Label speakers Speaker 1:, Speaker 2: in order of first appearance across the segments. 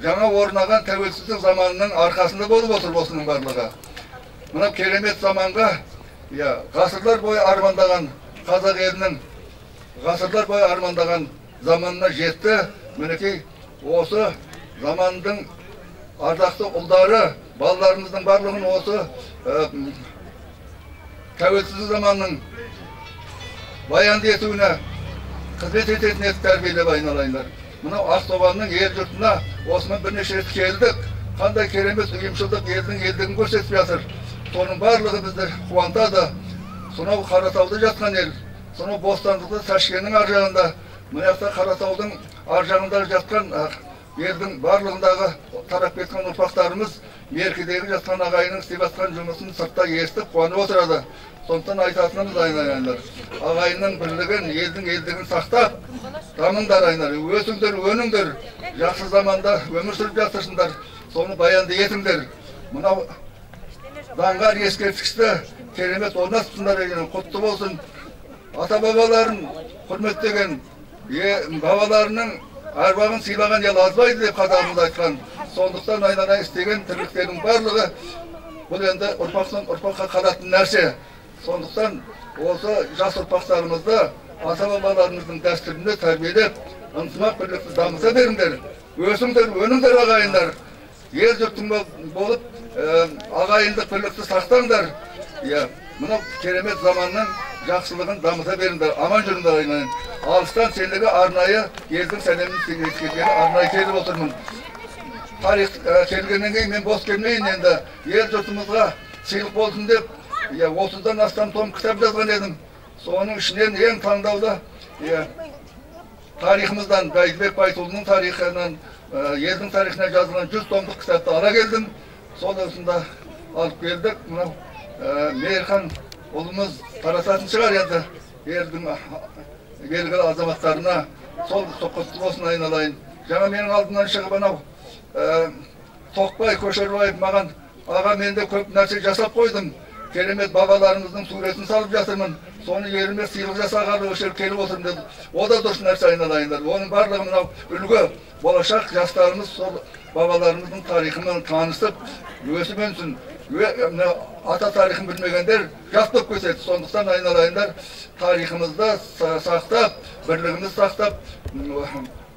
Speaker 1: жаңа орнаған тәуелсіздік заманының арқасында болып отыр осының барлығы. Мына керемет заманға, ғасырлар бойы армандаған қазақ елінің ғасырлар бойы армандаған заманына жетті. Мінекей осы замандың ардақты ұлдары, балаларымыздың барлығын осы тәуелсіздік заманның баянды етуіне қызмет ететін етіп тәрбиелеп айналайындар. Мынау Ақтоғанның ел жұртына осымен бірнеше рет келдік. Қандай керемет ұйымшылдық елдің елдігін көрсетіп жатыр. Соның барлығы бізді қуантады. Сонау Қаратауда жатқан ел, сонау бостандықты Ташкеннің ар жағында, мына Қаратаудың ар жағында жатқан елдің барлығындағы тарап кеткен ұрпақтарымыз меркедегі жатқан ағайының істеп жатқан жұмысын сыртта естіп қуанып отырады. Сондықтан айтатынымыз айналайындар. Ағайынның бірлігін, елдің елдігін сақтап, дамыңдар айналар, өсіңдер, өніңдер. Жақсы заманда өмір сүріп жатырсыңдар. Соны баянды етіңдер. Мынау даңғар ескерткішті керемет орнатыпсыңдар деген құтты болсын. Ата-бабаларын құрметтеген, бабаларының арбағын сыйлаған ел азбайды деп қатарымыз айтқан. Сондықтан айналайын істеген тірліктердің барлығы бұл енді ұрпақтан ұрпаққа қалатын нәрсе. Сондықтан осы жас ұрпақтарымызды ата-бабаларымыздың дәстүрінде тәрбиелеп, ынтымақ бірлікті дамыта беріңдер. Өсіңдер, өніңдер ағайындар. Ел жұрттың болып ағайындық бірлікті сақтаңдар. Мынау керемет заманның жақсылығын дамыта беріңдер. Аман жүріңдер айналайын. Алыстан сендегі арнайы елдің сәлемін ескергені арнайы келіп отырмын. Тарих келгеннен кейін мен бос келмейін енді. Ел жұртымызға сыйлық болсын деп 30-дан астам том кітап жазған едім. Соның ішінен ең таңдаулы тарихымыздан, Бәйдібек Байтұлының тарихынан, елдің тарихына жазылған 100 томдық кітапты ала келдім. Сол осында алып келдік. Мынау Мейірхан ұлымыз тарататын шығар енді елдің белгілі азаматтарына. Сол құтты болсын айналайын. Жаңа менің алдымнан шығып анау Тоқбай Көшербаев маған аға менде көп нәрсе жасап қойдым. Керемет бабаларымыздың суретін салып жатырмын. Соны еліме сыйлық жасағалы өшіріп келіп отырмын деді. О да дұрыс нәрсе айналайындар. Оның барлығы мынау үлгі, болашақ жастарымыз сол бабаларымыздың тарихымен танысып, өсіп өнсін. Ата тарихын білмегендер жас болып кетеді. Сондықтан айналайындар, тарихымызды сақтап, бірлігімізді сақтап,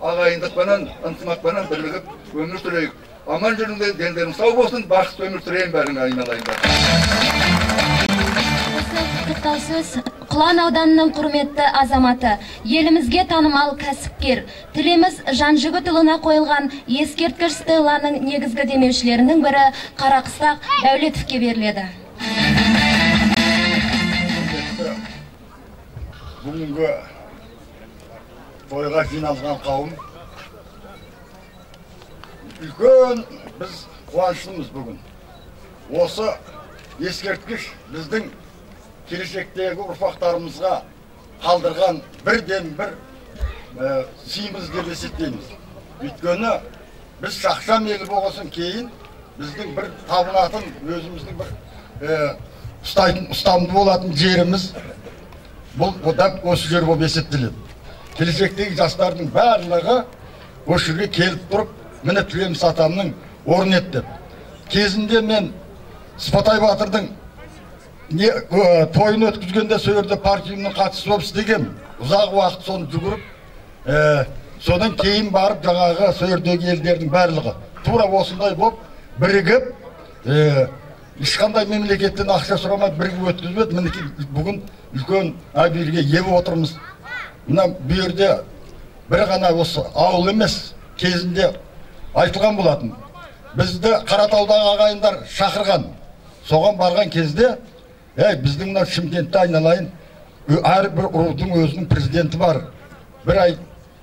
Speaker 1: ағайындықпенен, ынтымақпенен бірлігіп өмір сүрейік. Аман жүріңдер, дендерің сау болсын, бақытты өмір сүрейін бәрің айналайындар.
Speaker 2: Құттықтау сөз Құлан ауданының құрметті азаматы, елімізге танымал кәсіпкер, тілеміз Жанжігітұлына қойылған ескерткіш стелланың негізгі демеушілерінің бірі Қарақыстақ Дәулетовке беріледі.
Speaker 3: Бүгінгі тойға жиналған қауым үлкен біз қуаныштымыз бүгін. Осы ескерткіш біздің келешектегі ұрпақтарымызға қалдырған бірден бір сыйымыз деп есептейміз. Өйткені біз шақшам елі болғасын кейін біздің бір табынатын, өзіміздің бір ұстамды болатын жеріміз бұл дәп осы жер болып есептеледі. Келешектегі жастардың барлығы осы жерге келіп тұрып, міне Тілеміс атамның орын еттіп. Кезінде мен Сыпатай батырдың тойын өткізгенде сол жерде партиямның қатысы болып істеген. Ұзақ уақыт соны жүгіріп, содан кейін барып жаңағы сол жердегі елдердің барлығы тура осындай болып бірігіп, ешқандай мемлекеттен ақша сұрамай бірігіп өткізбеді. Мінекей бүгін үлкен әберге ие отырмыз. Мына бұл жерде бір ғана осы ауыл емес, кезінде айтылған болатын. Бізді Қаратаудағы ағайындар шақырған. Соған барған кезде, біздің мына Шымкентте айналайын, әрбір рудың өзінің президенті бар. Бір ай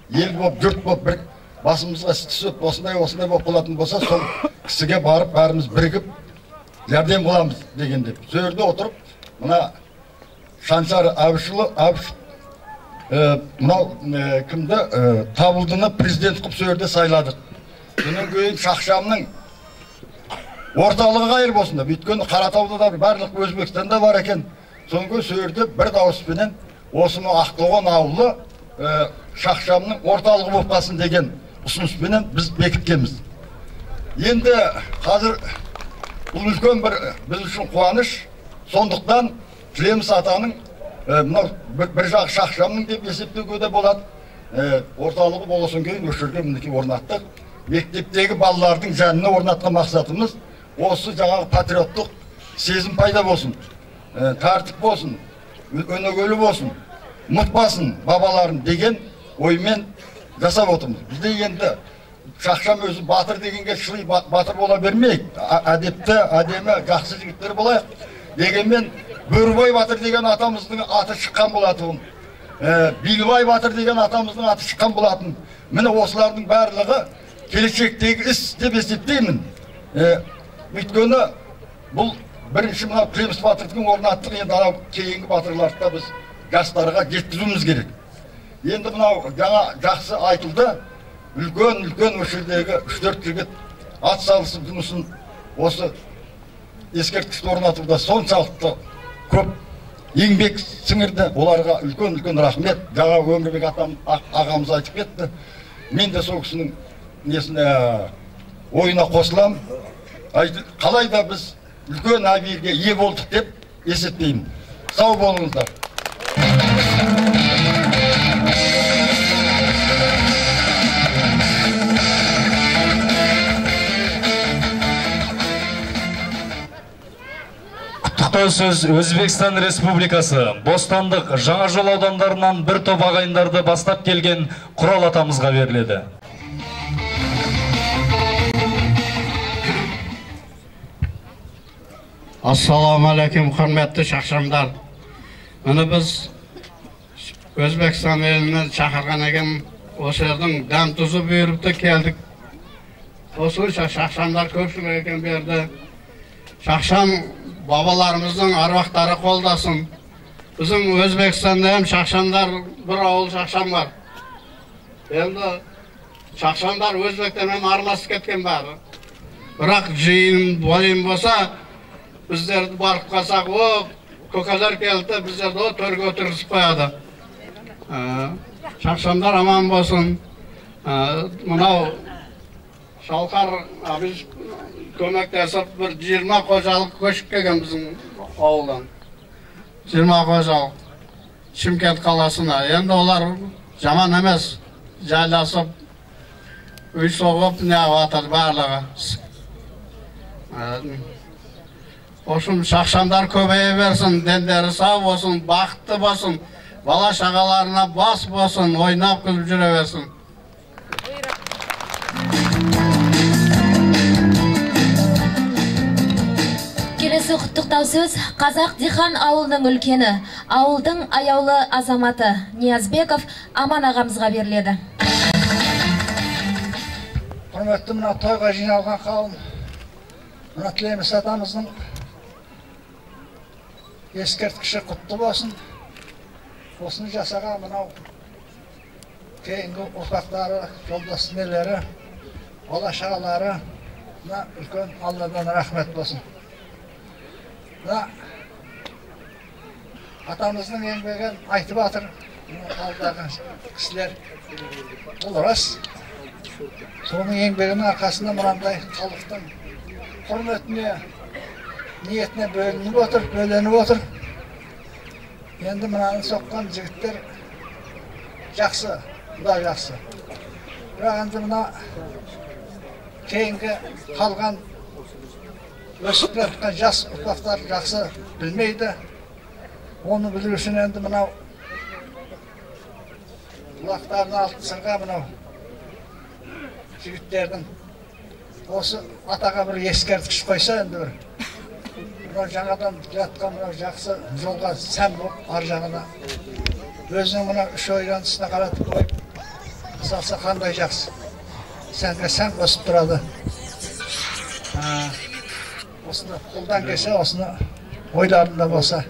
Speaker 3: ел болып, жұрт болып, бір басымызға түсіп, осындай болып болатын болса, сол кісіге барып, бәріміз бірігіп, жәрдем боламыз деген деп. Сол жерде отырып, мына Шаншар Әбішұлы, мынау кімді Табылдыны президент қып сол жерде сайладық. Сонан кейін Шақшамның орталығы қайыр болсын деп, өйткені Қаратауда да барлық Өзбекстанда бар екен. Сонан кейін сол жерде бір дауыспенен осының Ақтоған ауылы Шақшамның орталығы болып қалсын деген ұсыныспенен біз бекіткенбіз. Енді қазір бұл үлкен біз үшін қуаныш. Сондықтан Тілеміс атаның бір жақ шақшамның деп есептеуге де болады. Орталығы болсын кейін өшірге мінеки орнаттық. Мектептегі балалардың жанына орнатқан мақсатымыз осы жаңағы патриоттық сезім пайда болсын, тәртіп болсын, өнегелі болсын, ұмытпасын бабаларын деген оймен жасап отырмыз. Бізде енді шақшам өзі батыр дегенге шыли батыр бола бермейік. Әдепті, әдемі, жақсы жігіттер болайық. Дегенмен Бөрібай батыр деген атамыздың аты шыққан болатын. Билбай батыр деген атамыздың аты шыққан болатын. Міне осылардың барлығы келешектегі іс деп есептеймін. Өйткені бұл бірінші мына Тілеміс батырдың орнаттық, енді анау кейінгі батырларды да біз жастарға жеткізуіміз керек. Енді мынау жаңа жақсы айтылды. Үлкен өшірдегі 3-4 жігіт ат салысып жұмысын осы ескерткішті орнатуда соншалықты көп еңбек сіңірді. Оларға үлкен рахмет. Жаңа Өмірбек ағамыз айтып кетті. Мен де сол кісінің ойына қосылам. Қалайда біз үлкен әбиге ие болдық деп есептеймін. Сау болыңыздар.
Speaker 4: Құттықтау сөз Өзбекстан Республикасы Бостандық Жаңа Жол аудандарынан бір топ ағайындарды бастап келген Құрал атамызға беріледі.
Speaker 5: Ассаламалейкум, құрметті шақшамдар. Мұны біз Өзбекстан елінен шақырған екен, осы жердің дәм тұзы бұйырыпты келдік. Осылайша шақшамдар көпшілік екен берді. Шақшам бабаларымыздың аруақтары қолдасын. Біздің Өзбекстанда hem шақшамдар, бір ауыл шақшам бар. Енді шақшамдар Өзбектермен араласып кеткен бәрі. Бірақ жиын бойын болса, біздерді барып қалсақ, көкелер келді, біздерді төрге отырғызып қояды. Шақшамдар аман болсын. Мынау Шалқар біз көмектесіп бір 20 қожалық көшіп келген біздің ауылдан. 20 қожалық Шымкент қаласына. Енді олар жаман емес, жайласып, үй соғып неғатыр барлығы. Осым шақшамдар көбейе берсін, дендері сау болсын, бақытты болсын, бала шағаларына бас болсын, ойнап күліп жүре берсін.
Speaker 2: Келесі құттықтау сөз Қазақ Дихан ауылының үлкені, ауылдың аяулы азаматы Ниязбеков Аман ағамызға беріледі.
Speaker 6: Құрметті мына тойға жиналған қауым, мына Тілеміс атамыздың ескерткіші құтты болсын. Осыны жасаған мынау кейінгі ұрпақтары, жолдас нелері, бала шағалары, үлкен Алладан рахмет болсын. Атамыздың еңбегін айтып атыр, алдағы кісілер. Бұл рас. Соның еңбегінің арқасында мынандай халықтың құрметіне, ниетіне бөленіп отыр. Енді мынаны соққан жігіттер жақсы, бұда жақсы. Бірақ енді мына кейінгі қалған өсіп жатқан жас ұрпақтар жақсы білмейді. Оны білу үшін енді мынау бұлақтардың алтысынға мынау жігіттердің осы атаға бір ескерткіш қойса енді бір. Мынау жаңадан жатқан мынау жақсы жолға сән болып, ар жағына өзінің мынау үш ойрандысына қаратып қойып, салса қандай жақсы. Сәнге сән қосып тұрады. Осыны қолдан келсе, осыны ойларында болса.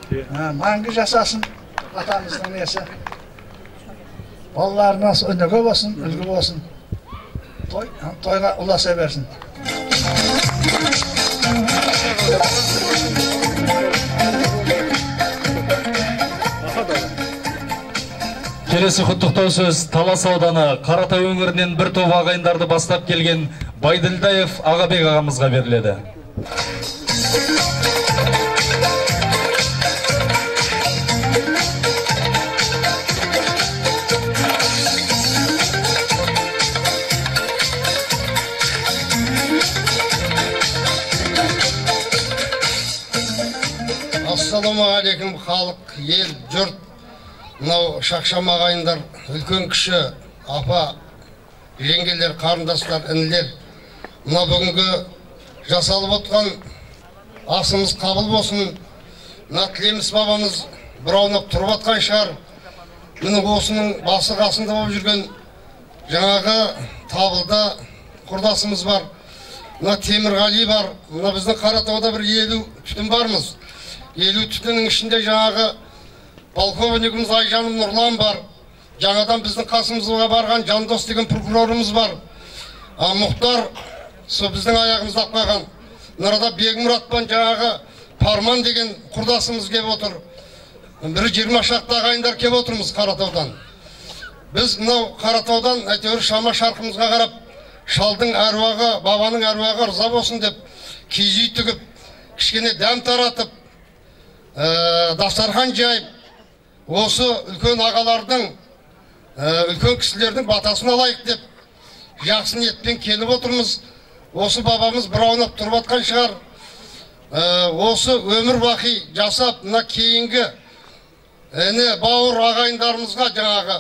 Speaker 6: Мәңгі жасасын атамыздың несі. Балаларына өнеге болсын, үлгі болсын. Тойға ұласа берсін.
Speaker 4: Келесі құттықтау сөз Талас ауданы Қаратай өңірінен бір топ ағайындарды бастап келген Байділдаев Ағабек ағамызға беріледі.
Speaker 7: Ассалаумағалейкум халық, ел, жұрт. Мынау шақшам ағайындар, үлкен кіші, апа, жеңгелер, қарындастар, інілер. Мына бүгінгі жасалып отқан асымыз қабыл болсын. Мына Тілеміс бабамыз бұраунап тұрып атқан шығар. Міне осының басы қасында болып жүрген жаңағы Табылда құрдасымыз бар. Мына Темірғали бар. Мына біздің Қаратауда бір 50 түтін бармыз. 50 түтіннің ішінде жаңағы полковникіміз Айжаным Нұрлан бар. Жаңадан біздің қасымызға барған Жандос деген прокурорымыз бар. Мұхтар сол біздің аяғымызды қойған. Нұрада Бегмұратпен жаңағы Парман деген құрдасымыз келіп отыр. Бір 20 шақты ағайындар келіп отырмыз Қаратаудан. Біз мынау Қаратаудан әйтеуір шама шарқымызға қарап, шалдың әруағы, бабаның әруағы ырза болсын деп киіз үй тігіп, кішкене дәм таратып, дастархан жайып, осы үлкен ағалардың, үлкен кісілердің батасын алайық деп, жақсы ниетпен келіп отырмыз. Осы бабамыз бұраунап тұрып атқан шығар. Осы өмір бақи жасап, мына кейінгі бауыр ағайындарымызға жаңағы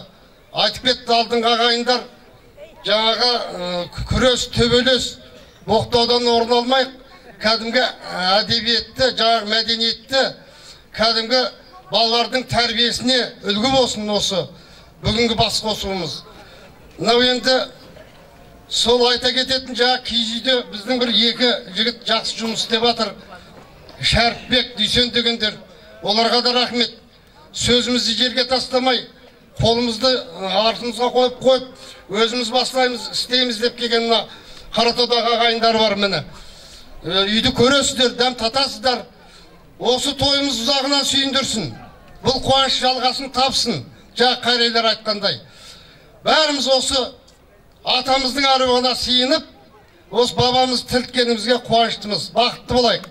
Speaker 7: айтып кетті алдыңғы ағайындар, жаңағы күрес, төбелес, боқтаудан орын алмайық, кәдімгі әдебиетті, жаңағы мәдениетті, кәдімгі балалардың тәрбиесіне үлгі болсын осы бүгінгі бас қосуымыз. Мынау енді сол айта кететін жаңа киіз үйде біздің бір 2 жігіт жақсы жұмыс істеп жатыр. Шәріпбек, Дүйсен дегендер. Оларға да рахмет. Сөзімізді жерге тастамай, қолымызды артымызға қойып, өзіміз бастаймыз, істейміз деп келген Қаратаудағы ағайындар бар міне. Үйді көресіздер, дәм татасыздар. Осы тойымыз ұзағынан сүйіндірсін. Бұл қуаныш жалғасын тапсын. Жаңа қайрайлар айтқандай. Бәріміз осы атамыздың аруағына сыйынып, осы бабамыз тірілткенімізге қуаныштымыз. Бақытты болайық.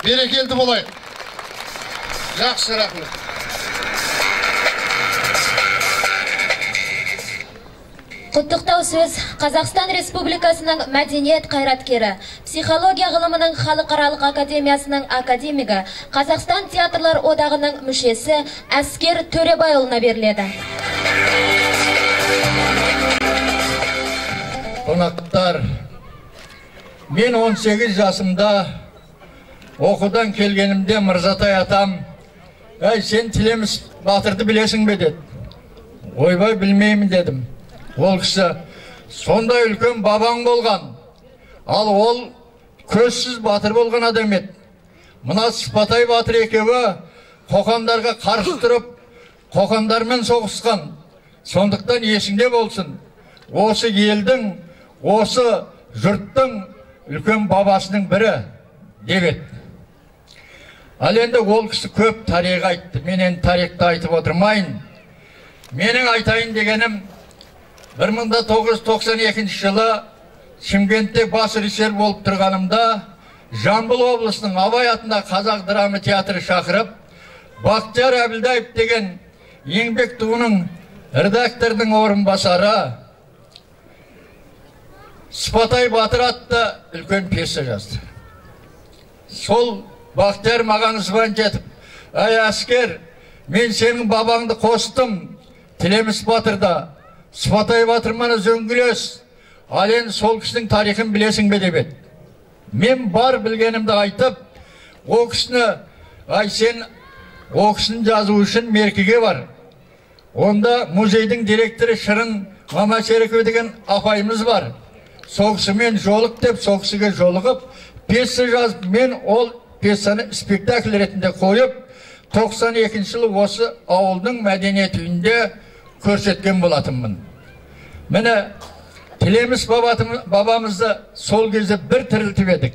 Speaker 7: Берекелді болайық. Жақсы, рахмет.
Speaker 2: Құттықтау сөз Қазақстан Республикасының мәдениет қайраткері, психология ғылымының халықаралық академиясының академигі, Қазақстан театрлар одағының мүшесі Әскер Төребайұлына беріледі.
Speaker 8: Қонақтар, мен 18 жасымда оқудан келгенімде Мырзатай атам, «Әй, сен Тілеміс Батырды білесің бе?» деді. «Ойбай, білмеймін» дедім. Ол кісі сондай үлкен бабаң болған, ал ол көзсіз батыр болған адам еді. Мына Сыпатай батыр екеуі қоқандарға қарсы тұрып, қоқандармен соғысқан. Сондықтан есіңде болсын, осы елдің, осы жұрттың үлкен бабасының бірі деп еді. Ал енді ол кісі көп тарих айтты. Мен енді тарихты айтып отырмайын. Менің айтайын дегенім, 1992 жылы Шымкентте бас режиссер болып тұрғанымда, Жамбыл облысының Абай атында қазақ драма театры шақырып, Бақтияр Әбілдаев деген еңбек туының редактордың орынбасары Сыпатай Батыр атты үлкен пьеса жазды. Сол Бақтияр маған звон жетіп, «Ай, Әскер, мен сенің бабаңды қостым, Тілеміс Батырда. Сыпатай Батыр мана зөңгілес, ал енді сол кісінің тарихын білесің бе?» деп еді. Мен бар білгенімді айтып, о кісіні, «Ай, сен о кісіні жазу үшін меркеге бар. Онда музейдің директоры Шырын Мамашеріков деген апайымыз бар. Сол кісімен жолық» деп, сол кісіге жолығып, пьеса жазып, мен ол пьесаны спектакль ретінде қойып, 92 жылы осы ауылдың мәдениет үйінде көрсеткен болатынмын. Міне Тілеміс бабамызды сол кезде бір тірілтіп едік.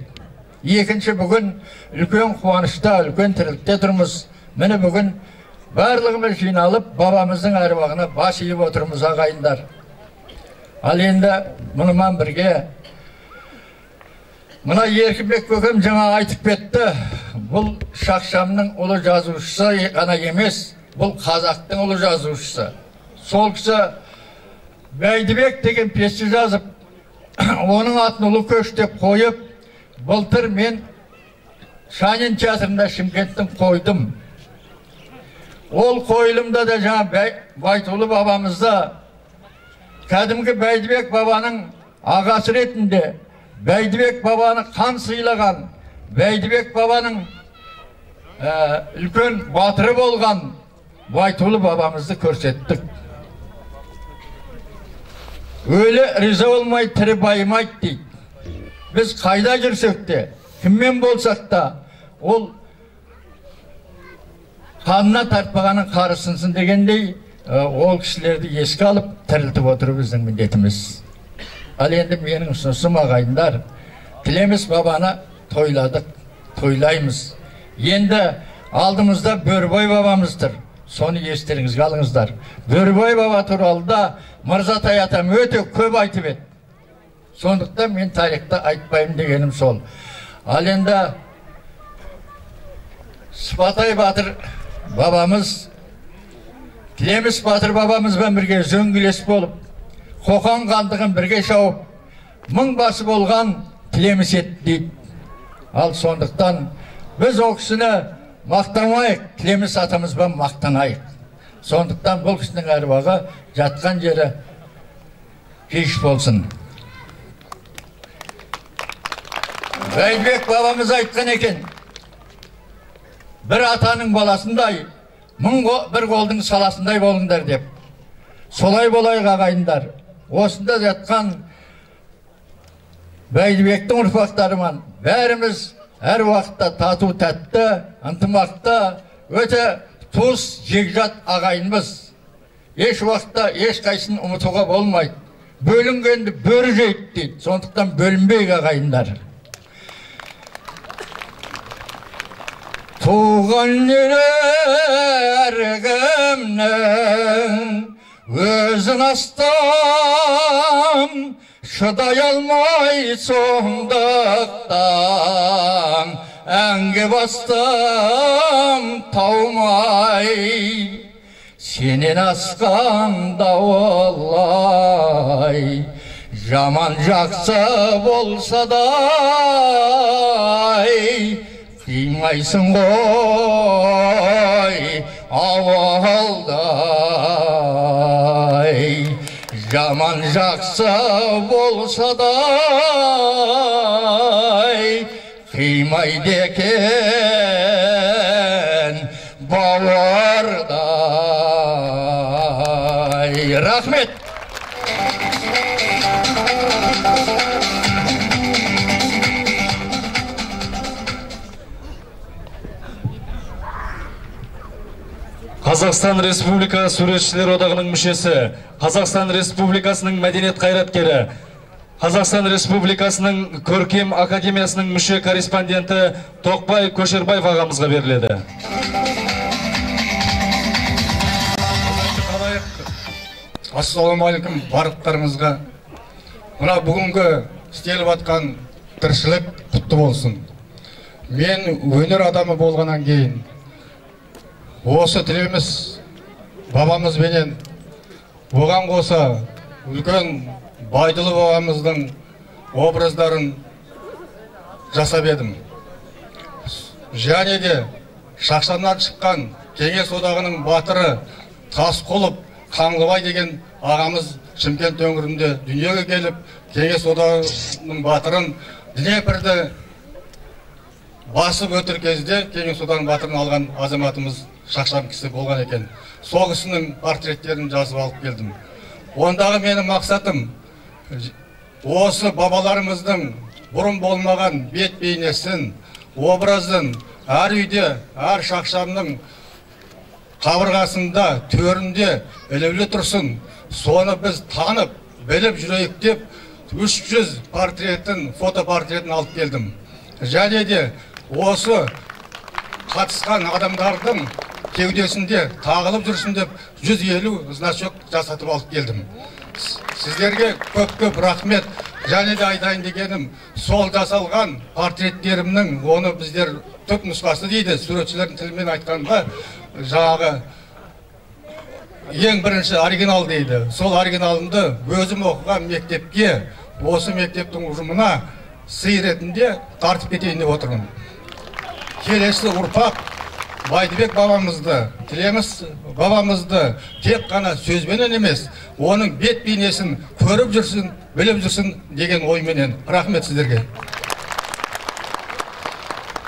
Speaker 8: Екінші бүгін үлкен қуанышта, үлкен тірілікте тұрмыз. Міне бүгін барлығымыз жиналып бабамыздың әруағына бас иіп отырмыз ағайындар. Ал енді мұнымен бірге мына Еркінбек көкем жаңа айтып кетті. Бұл Шақшамның ұлы жазушысы ғана емес, бұл қазақтың ұлы жазушысы. Сол кісі Бәйдібек деген пьеса жазып, оның атын ұлы көш деп қойып, былтыр мен Шанин театрында Шымкенттің қойдым. Ол қойылымда да жаңа Байтулы бабамызда кәдімгі Бәйдібек бабаның ағасы ретінде, Бәйдібек бабаны қан сыйлаған, Бәйдібек бабаның үлкен батыры болған Байтулы бабамызды көрсеттік. Өлі риза болмай, тірі байымайды дейді. Біз қайда жүрсек те, кіммен болсақ та, ол қанына тартпағанын қарысынсын дегендей, ол кісілерді еске алып, тірілтіп отыру біздің міндетіміз. Ал енді менің ұсынысым ағайындар, Тілеміс бабаны тойладық, тойлаймыз. Енді алдымызда Бөрібай бабамызdır. Соны естеріңізге алыңыздар. Бөрібай баба туралы да Мырзатай атам өте көп айтып еді. Сондықтан мен тарихта айтпаймын дегенім сол. Ал енді Сыпатай батыр бабамыз, Тілеміс батыр бабамызбен бірге зөңгілес болып, Қоқан хандығын бірге шауып, мың басы болған Тілеміс еді дейді. Ал сондықтан біз ол кісіні мақтамайық, Тілеміс атамызбен мақтанайық. Сондықтан бұл кісінің әруағы жатқан жері пейіш болсын. Бәйдібек бабамыз айтқан екен, бір атаның баласындай, мың бір қолдың саласындай болыңдар деп. Солай болайық ағайындар. Осында жатқан Бәйдібектің ұрпақтарымен бәріміз әр уақытта тату тәтті, ынтымақты, өте туыс жекжат ағайынбыз. Еш уақытта ешқайсысын ұмытуға болмайды. Бөлінгенді бөрі жейді дейді. Сондықтан бөлінбейік ағайындар. Туған ерігімнің өзін астам, шыдай алмай соңдықтан, әнге бастам таумай, сенен асқанда олай, жаман жақсы болса да қимайсың ғой ауылдай, жаман жақсы болса да қимайды екен бауырдай. Рахмет.
Speaker 4: Қазақстан Республикасы Суретшілер одағының мүшесі, Қазақстан Республикасының мәдениет қайраткері, Қазақстан Республикасының Көркем Академиясының мүше корреспонденті Тоқбай Көшербаев ағамызға беріледі.
Speaker 7: Ассалаумағалейкум барлықтарыңызға. Мына бүгінгі істеліп атқан тіршілік құтты болсын. Мен өнер адамы болғаннан кейін осы Тілеміс бабамызбенен, оған қоса үлкен Байдулы бабамыздың образдарын жасап едім. Және де Шақшамнан шыққан Кеңес одағының батыры Тасқұлов Қаңлыбай деген ағамыз Шымкент өңірінде дүниеге келіп, Кеңес одағының батырын Днепрді басып өтір кезде Кеңес одағының батырын алған азаматымыз Шақшам кісі болған екен. Сол кісінің портреттерін жазып алып келдім. Ондағы менің мақсатым осы бабаларымыздың бұрын болмаған бет бейнесін, образын әр үйде, әр Шақшамның қабырғасында, төрінде ілулі тұрсын. Соны біз танып, біліп жүрейік деп 300 портретін, фотопортретін алып келдім. Және де осы қатысқан адамдардың кеудесінде тағылып жүрсін деп 150 значок жасатып алып келдім. Сіздерге көп рахмет. Және де айтайын дегенім, сол жасалған портреттерімнің, оны біздер түп нұсқасы дейді, суретшілердің тілімен айтқанда, жаңағы ең бірінші оригинал дейді. Сол оригиналымды өзім оқыған мектепке, осы мектептің ұжымына сый ретінде тартып кетейін деп отырмын. Келесі ұрпақ Байдыбек бабамызды, Тілеміс бабамызды тек қана сөзбенен емес, оның бет бейнесін көріп жүрсін, біліп жүрсін деген ойменен. Рахмет сіздерге.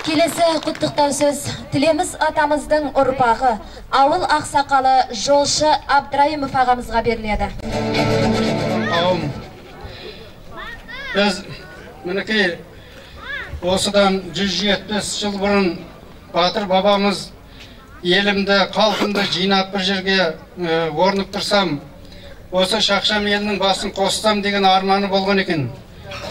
Speaker 2: Келесі құттықтау сөз Тілеміс атамыздың ұрпағы, ауыл ақсақалы жолшы Абдырайымов ағамызға беріледі.
Speaker 5: Біз мінекей осыдан 170 жыл бұрын Батыр бабамыз елімді, қалқымды жинап бір жерге орнып тұрсам, осы Шақшам елінің басын қоссам деген арманы болған екен.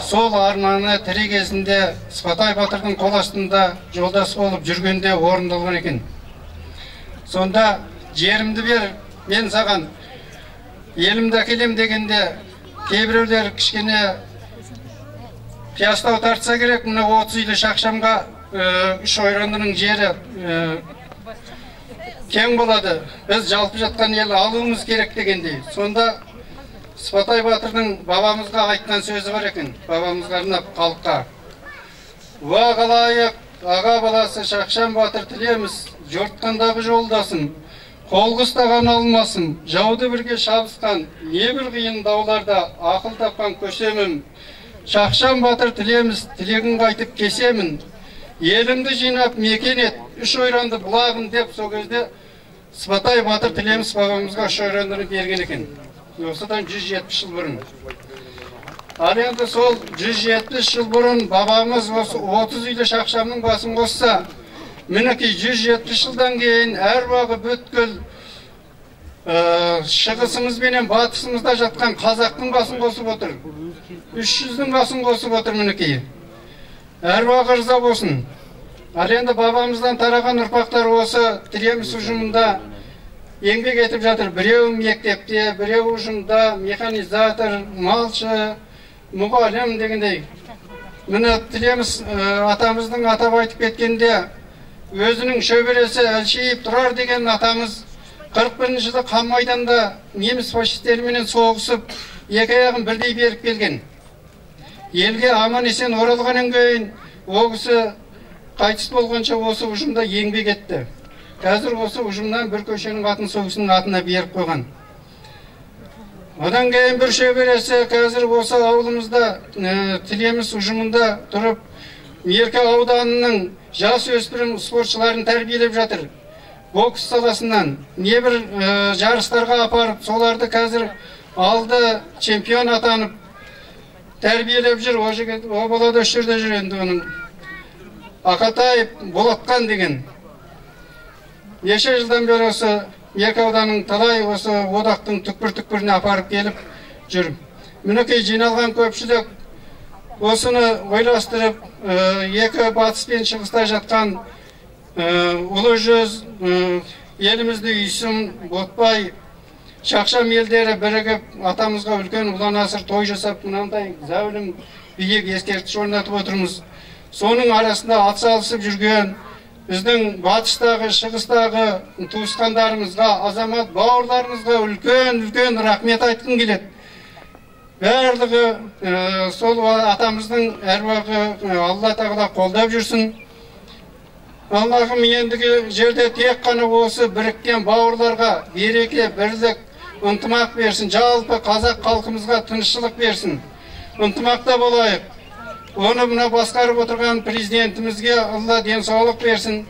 Speaker 5: Сол арманы тірі кезінде Сыпатай батырдың қол астында жолдас болып жүргенде орындалған екен. Сонда жерімді бер, мен саған елімді әкелем дегенде кейбіреулер кішкене пиястау тартса керек, мына 30 үйлі Шақшамға үш ойрандының жері кең болады. Біз жалпы жатқан ел алуымыз керек дегендей. Сонда Сыпатай батырдың бабамызға айтқан сөзі бар екен, бабамызға арнап халыққа. Уа қалайық, аға баласы Шақшам батыр Тілеміс, жортқандағы жолдасын, қолғыстаған алмасын, жауды бірге шабысқан, небір қиын дауларда ақыл тапқан көсемім. Шақшам батыр Тілеміс, тілегін қайтып кесемін. Елімді жинап мекен ет, үш ойранды бұлағын деп, сол кезде Сыпатай батыр Тілеміс бабамызға үш ойрандыны берген екен. Осыдан 170 жыл бұрын. Ал енді сол 170 жыл бұрын бабамыз осы 30 үйлі Шақшамның басын қосса, мінекей 170 жылдан кейін әр бағы бүткіл шығысымыз бенен батысымызда жатқан қазақтың басын қосып отыр. 300-дің басын қосып отыр мінекей. Әр бағы ырза болсын. Ал енді бабамыздан тараған ұрпақтар осы Тілеміс ұжымында еңбек етіп жатыр. Біреу мектепте, біреу ұжымда, механизатор, малшы, мұғалім дегендей. Міне Тілеміс атамыздың атап айтып кеткенде, өзінің шөбересі Әлшейіп Тұрар деген атамыз 41 жылы Қан майданда неміс фашистеріменен соғысып, екі аяғын бірдей беріп келген. Елге аман есен оралғаннан кейін ол кісі қайтыс болғанша осы ұжымда еңбек етті. Қазір осы ұжымнан бір көшенің атын сол кісінің атына беріп қойған. Одан кейін бір шөбересі қазір осы ауылымызда Тілеміс ұжымында тұрып, Мерке ауданының жас өспірім спортшыларын тәрбиелеп жатыр. Бокс саласынан небір жарыстарға апарып, соларды қазір алды чемпион атанып тәрбиелеп жүр. О балада үш жерде жүр енді оның. Ақатаев Болатқан деген. Неше жылдан бері осы Мерке ауданының талай осы одақтың түкпір-түкпіріне апарып келіп жүр. Мінекей жиналған көпшілік осыны ойластырып, екі батыс пен шығыста жатқан Ұлы Жүз, елімізді Үйсін, Ботпай, Шақшам елдері бірігіп атамызға үлкен ұлан асыр той жасап, мынандай зәулім биік ескерткіш орнатып отырмыз. Соның арасында атсалысып жүрген біздің батыстағы, шығыстағы туысқандарымызға, азамат бауырларымызға үлкен рахмет айтқым келеді. Барлығы сол атамыздың әруағы Алла тағала қолдап жүрсін. Аллахым ендігі жерде тек қана осы біріккен бауырларға береке, бірлік, ынтымақ берсін. Жалпы қазақ халқымызға тыныштық берсін. Ынтымақта болайық. Оны мына басқарып отырған президентімізге Алла денсаулық берсін.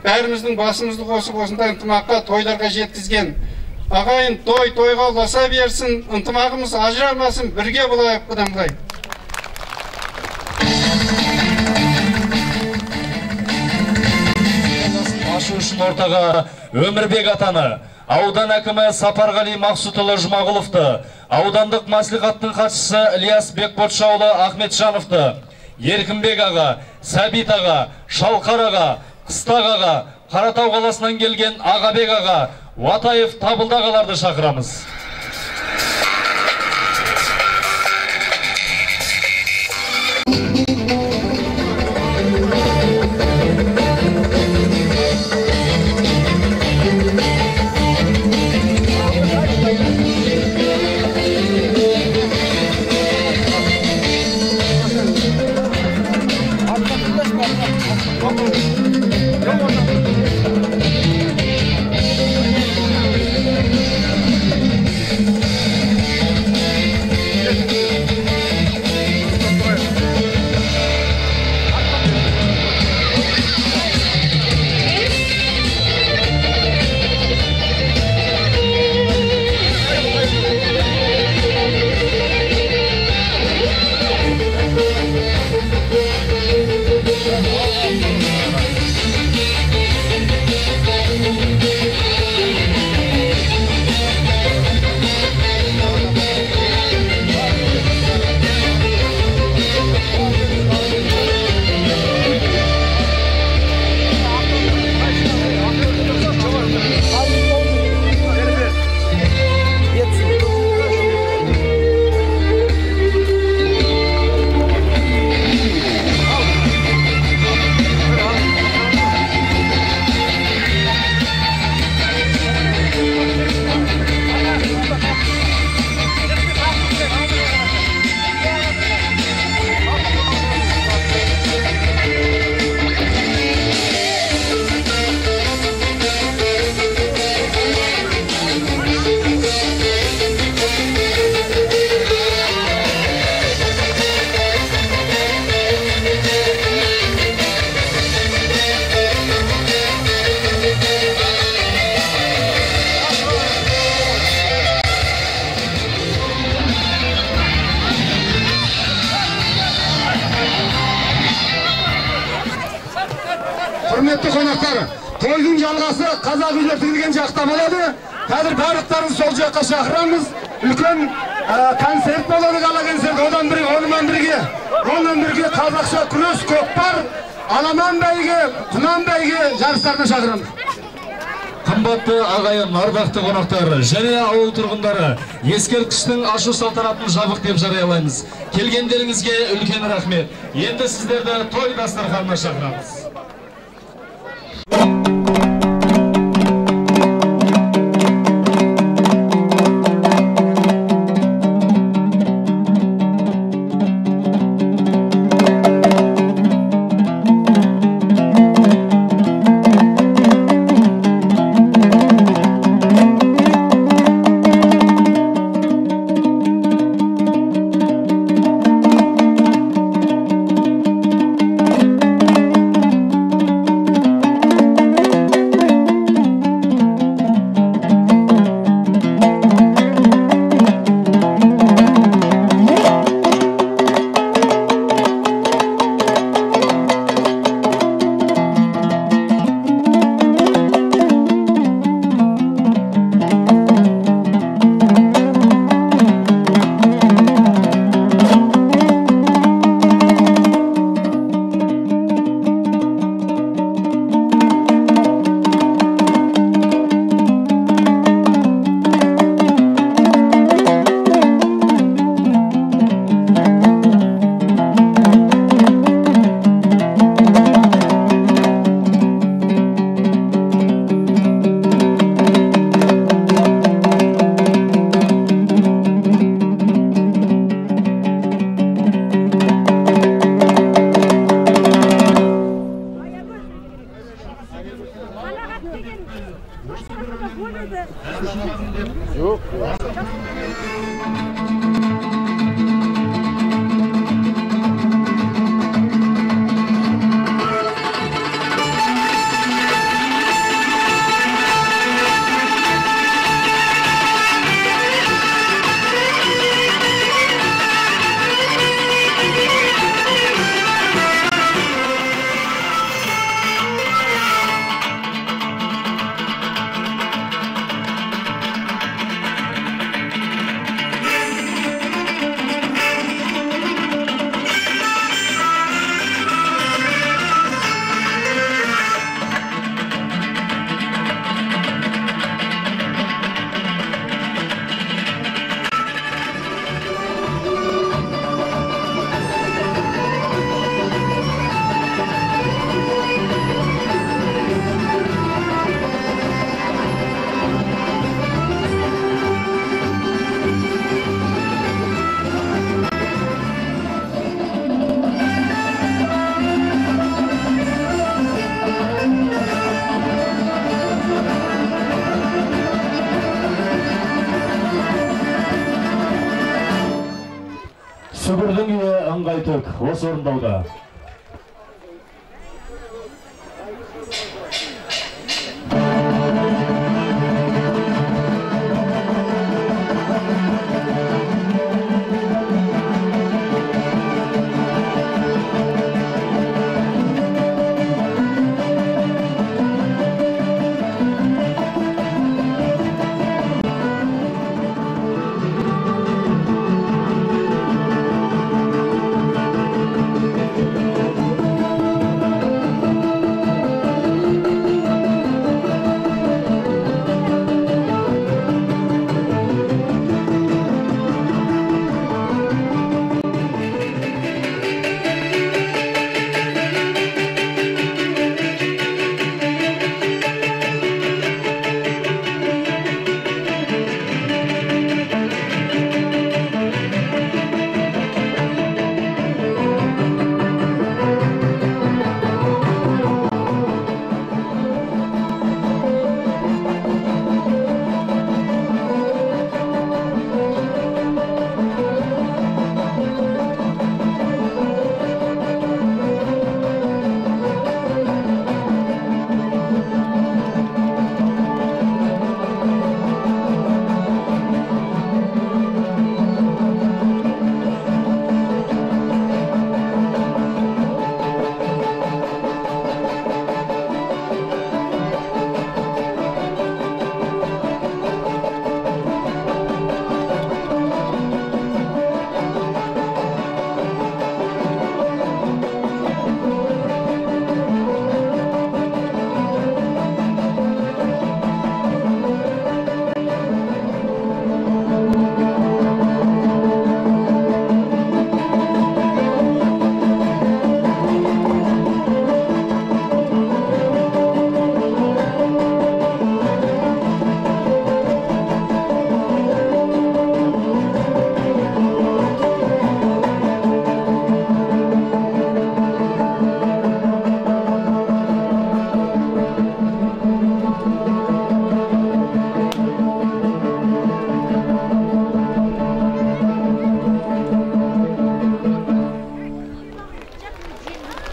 Speaker 5: Бәріміздің басымызды қосып осындай ынтымаққа, тойларға жеткізген. Ағайын тойға ұласа берсін, ынтымағымыз ажырамасын, бірге болайық бұдан былай.
Speaker 4: Ашу үшін ортаға Өмірбек атаны, аудан әкімі Сапарғали Мақсұтұлы Жұмағұловты, аудандық мәслихаттың хатшысы Ілияс Бекботшаұлы Ахметжановты, Еркінбек аға, Сәбит аға, Шалқар аға, Қыстақ аға, Қаратау қаласынан келген Ағабек аға, Уатаев Табылда ағаларды шақырамыз.
Speaker 7: Құрметті қонақтар, тойдың жалғасы қазақ үйлер тігілген жақта болады. Қазір барлықтарыңызды сол жаққа шақырамыз. Үлкен концерт болады, гала концерт. Онан бірге қазақша күрес, көкпар, аламан бәйге, құнан бәйге жарыстарына шақырамыз.
Speaker 4: Қымбатты ағайын, ардақты қонақтар және ауыл тұрғындары, ескерткіштің ашу салтанатын жабық деп жариялаймыз. Келгендеріңізге үлкен рахмет. Енді сіздерді той дастарханына шақырамыз.
Speaker 9: күйі ыңғай төк осы орындауда.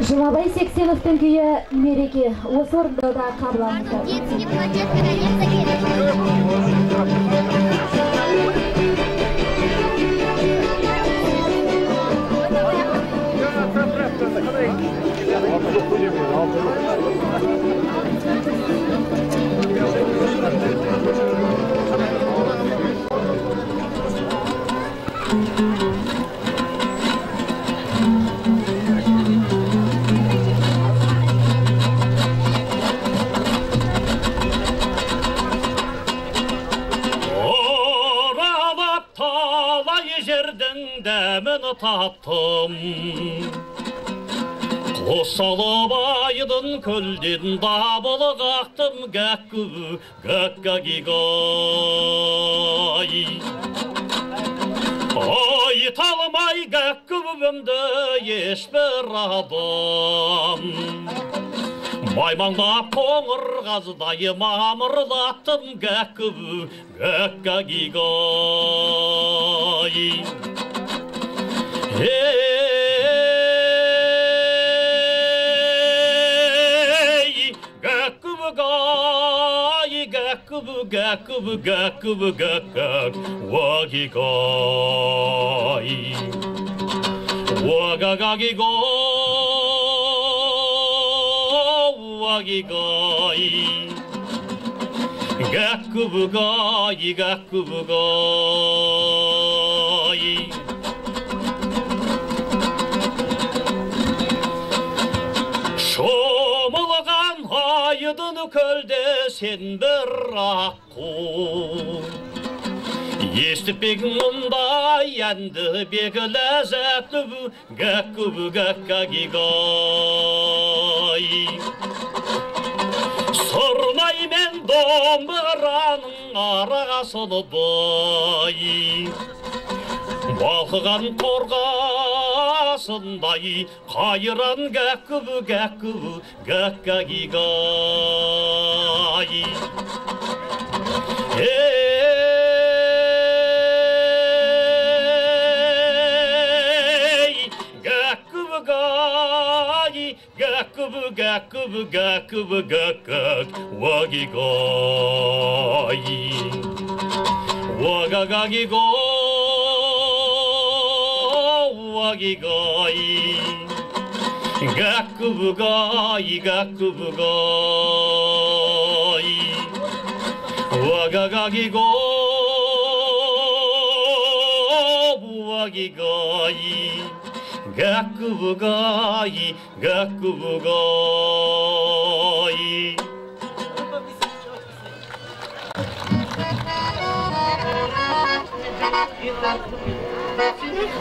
Speaker 2: Жұмабай Сексеновтың күйі мереке осы орындауда қабылданды.
Speaker 10: Tattım Qosalıb aydın kölden dabılı qaxtım Gak-gak-gak-gay Ay talmay gak-gubümdü eşber adam Maymandap qoңыр қаздайы мамырлаттым Gak-gak-gak-gay Hey, gakubugay, gakubugakubugakubugakak, wagigay, wagagagigo, wagigay, gakubugay, gakubugay. Şomulgan aydın kölde sen bir аққу Естіп бегін мұндай әнді бегі ләзәтті гәккі-гәккі-гигай Сұрнай мен домбыраның арасыны бай Балқыған қорғасындай қайран гәккі-гәккі-гәккі-гигай Ей, гаккубу гаккубу гаккубу гаккак вагигай вагагагиго вагигай гаккубугай гаккубугай вагагагиго вагигай гаккубугай гаккубугай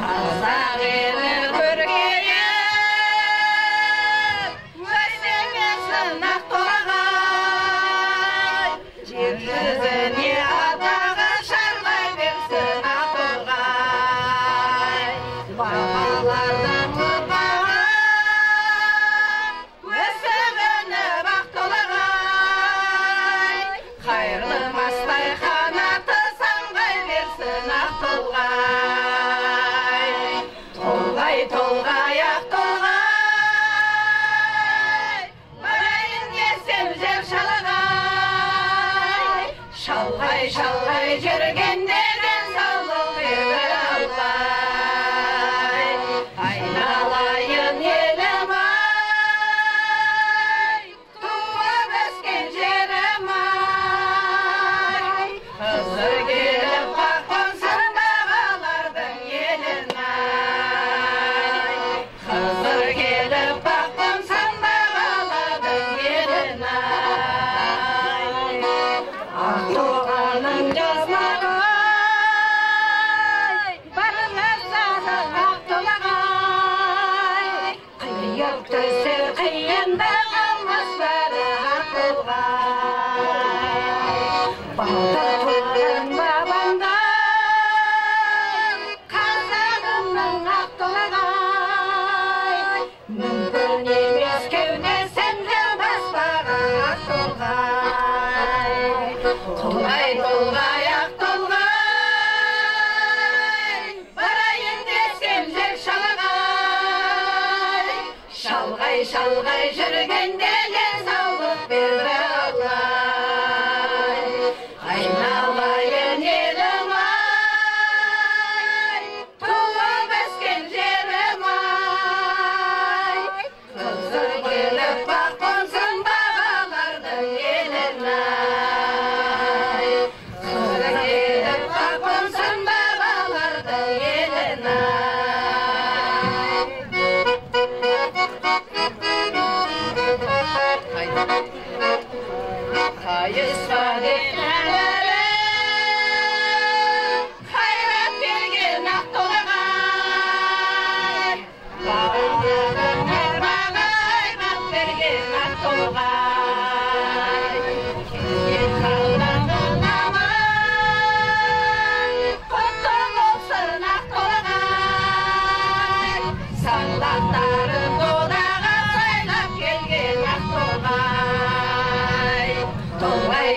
Speaker 11: Қазағының көргені өзіңесін ақтоғай жер жүзіне атағы шарлай берсін ақтоғай бағалардың ұрпағы өсігініп ақтоғай қайырлы мастай қанаты самғай берсін ақтоғай толғай ақ толғай барайын десем жер шалғай шалғай жүргендерден саулық бер Аллай айналайын елім ай туып өскен жерім ай қызыр келіп қақпансың бағалардың елін ай қызыр келіп қақпансың бағалардың елін ай ақтоғаның жазмағы барымызданың ақтоғай қиып түсер қиында қалмас бәрі ақтоғай батыр туған бабаңдай қазағымның ақтоғай мүмкін емес кеудесінде баспаған ақтоғай толғай ақ толғай барайын десем жер шалғай шалғай жүргендерге саулық бер Аллай айналайын елім ай туып өскен жерім ай қызыр келіп бақпансың бағалардың елін ай қызыр келіп бақпансың бағалардың елін ай қайыспа деп қайрат берген ақтоғай бағалардың ұрпағай бақ берген ақтоғай келген қалдардың аман құтты болсын ақтоғай саңлақтарын додаға сайлап келген ақтоғай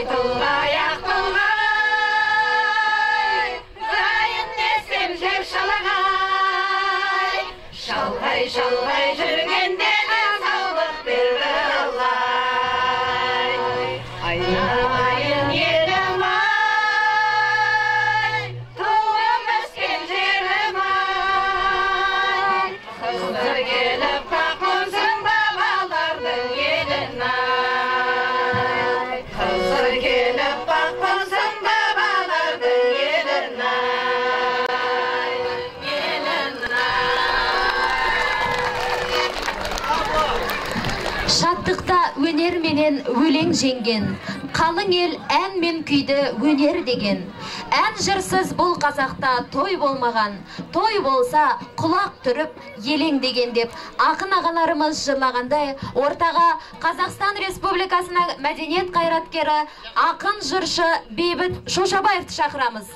Speaker 11: толғай ақ толғай барайын десем жер шалғай шалғай жүргендерге саулық бер Аллай айналайын елім ай туып өскен жерім ай қызыр келіп қақпансың бабалардың елін ай қызыр келіп қақпансың бабалардың елін ай
Speaker 2: Шаттықта өнер менен өлең жеңген, қалың ел ән мен күйді өнер деген. Ән жырсыз бұл қазақта той болмаған, той болса құлақ түріп елең деген деп ақын ағаларымыз жырлағандай, ортаға Қазақстан Республикасының мәдениет қайраткері, ақын жыршы Бейбіт Шошабаевты шақырамыз.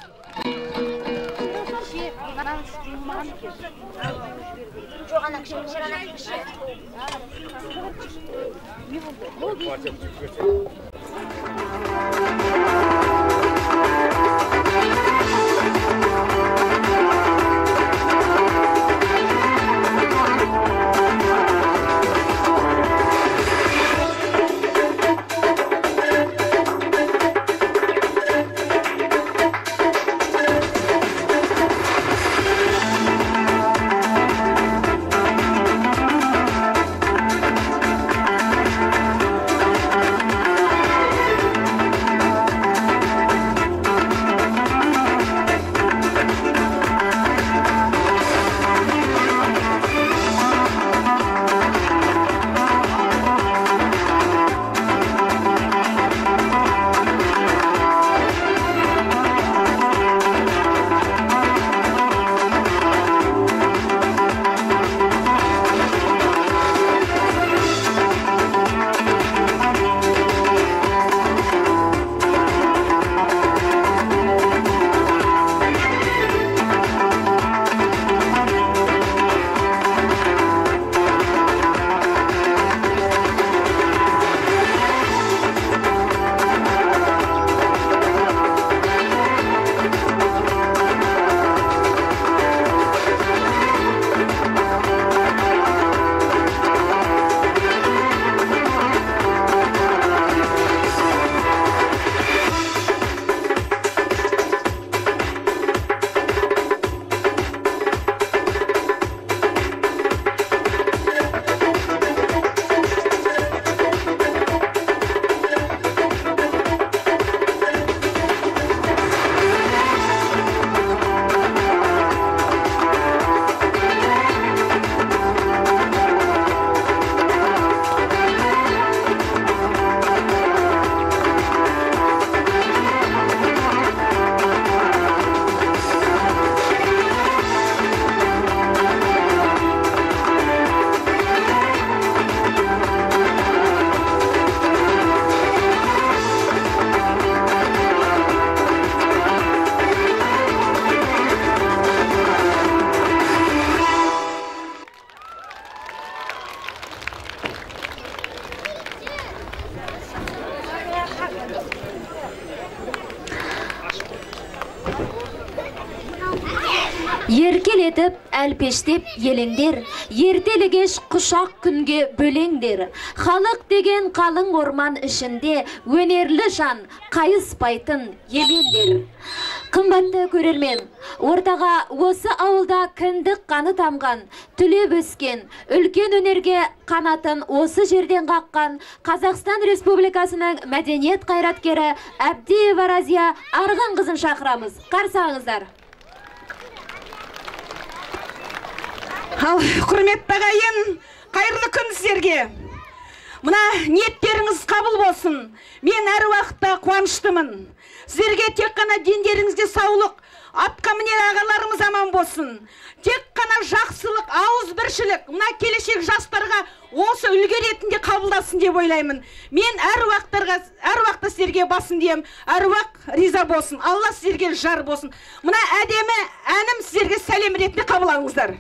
Speaker 2: Еркелетіп, әлпештеп елеңдер, ертелігеш құшақ күнге бөлеңдер. Халық деген қалың орман ішінде өнерлі жан қайыспайтын емендер. Қымбатты көрермен, ортаға осы ауылда кіндік қаны тамған, түлеп өскен, үлкен өнерге қанатын осы жерден қаққан Қазақстан Республикасының мәдениет қайраткері Әбдиева Разия Арған қызын шақырамыз. Қарсаңыздар.
Speaker 12: Ал, құрметті ағайын, қайырлы күн сіздерге. Мына ниеттеріңіз қабыл болсын. Мен әр уақытта қуаныштымын. Сіздерге тек қана дендеріңізде саулық, атқа мінер ағаларымыз аман болсын. Тек қана жақсылық, ауызбіршілік, мына келешек жастарға осы үлгі ретінде қабылдасын деп ойлаймын. Мен әр уақытта сіздерге басын деймін, әр уақыт риза болсын. Алла сіздерге жар болсын. Мына әдемі әнім сіздерге сәлем ретінде қабыл алыңыздар.